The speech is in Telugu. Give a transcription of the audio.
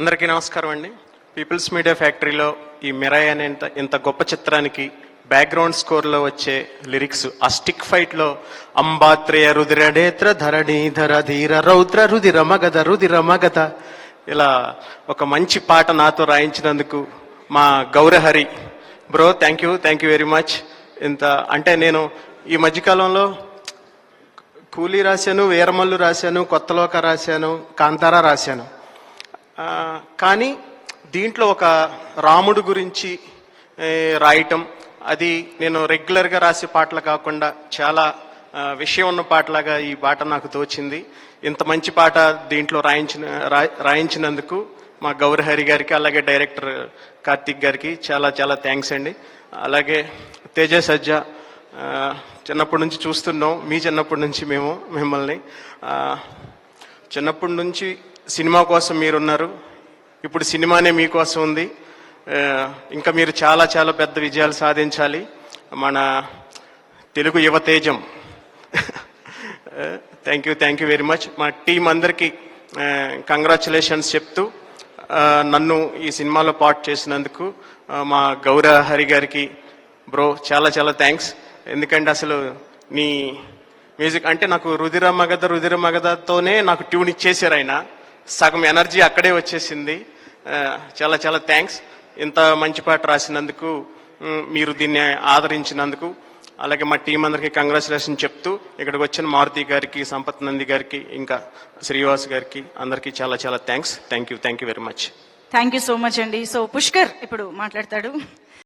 అందరికీ నమస్కారం అండి. పీపుల్స్ మీడియా ఫ్యాక్టరీలో ఈ మిరాయ్ అనే ఇంత గొప్ప చిత్రానికి బ్యాక్గ్రౌండ్ స్కోర్లో వచ్చే లిరిక్స్, ఆ స్టిక్ ఫైట్లో అంబాత్రేయ రుదిరనేత్ర ధరణీధర ధీర రౌద్ర రుదిర మగధ ఇలా ఒక మంచి పాట నాతో రాయించినందుకు మా Gaurahari bro thank you very much. ఇంత అంటే నేను ఈ మధ్యకాలంలో కూలీ రాశాను, వీరమల్లు రాశాను, కొత్తలోక రాశాను, కాంతారా రాశాను. కానీ దీంట్లో ఒక రాముడు గురించి రాయటం, అది నేను రెగ్యులర్గా రాసే పాటలు కాకుండా చాలా విషయం ఉన్న పాటలాగా ఈ పాట నాకు తోచింది. ఇంత మంచి పాట దీంట్లో రాయించినందుకు మా గౌరహరి గారికి, అలాగే డైరెక్టర్ కార్తిక్ గారికి చాలా చాలా థ్యాంక్స్ అండి. అలాగే తేజ సజ్జా, చిన్నప్పటి నుంచి చూస్తున్నాం, మీ చిన్నప్పటి నుంచి మేము మిమ్మల్ని చిన్నప్పటి నుంచి సినిమా కోసం మీరున్నారు, ఇప్పుడు సినిమానే మీకోసం ఉంది. ఇంకా మీరు చాలా చాలా పెద్ద విజయాలు సాధించాలి. మన తెలుగు యువతేజం. Thank you very much. మా టీం అందరికీ కంగ్రాచులేషన్స్ చెప్తూ నన్ను ఈ సినిమాలో పార్ట్ చేసినందుకు మా గౌరహరి గారికి బ్రో చాలా చాలా థ్యాంక్స్. ఎందుకంటే అసలు నీ మ్యూజిక్ అంటే నాకు రుదిర మగధతోనే నాకు ట్యూన్ ఇచ్చేసారు ఆయన. సగం ఎనర్జీ అక్కడే వచ్చేసింది. చాలా చాలా థ్యాంక్స్. ఇంత మంచి పాట రాసినందుకు, మీరు దీన్ని ఆదరించినందుకు, అలాగే మా టీం అందరికీ కంగ్రాచులేషన్ చెప్తూ ఇక్కడికి వచ్చిన మారుతి గారికి, సంపత్ నంది గారికి, ఇంకా శ్రీనివాస్ గారికి అందరికీ చాలా చాలా thanks. Thank you very much. Thank you so much అండి. సో పుష్కర్ ఇప్పుడు మాట్లాడతాడు.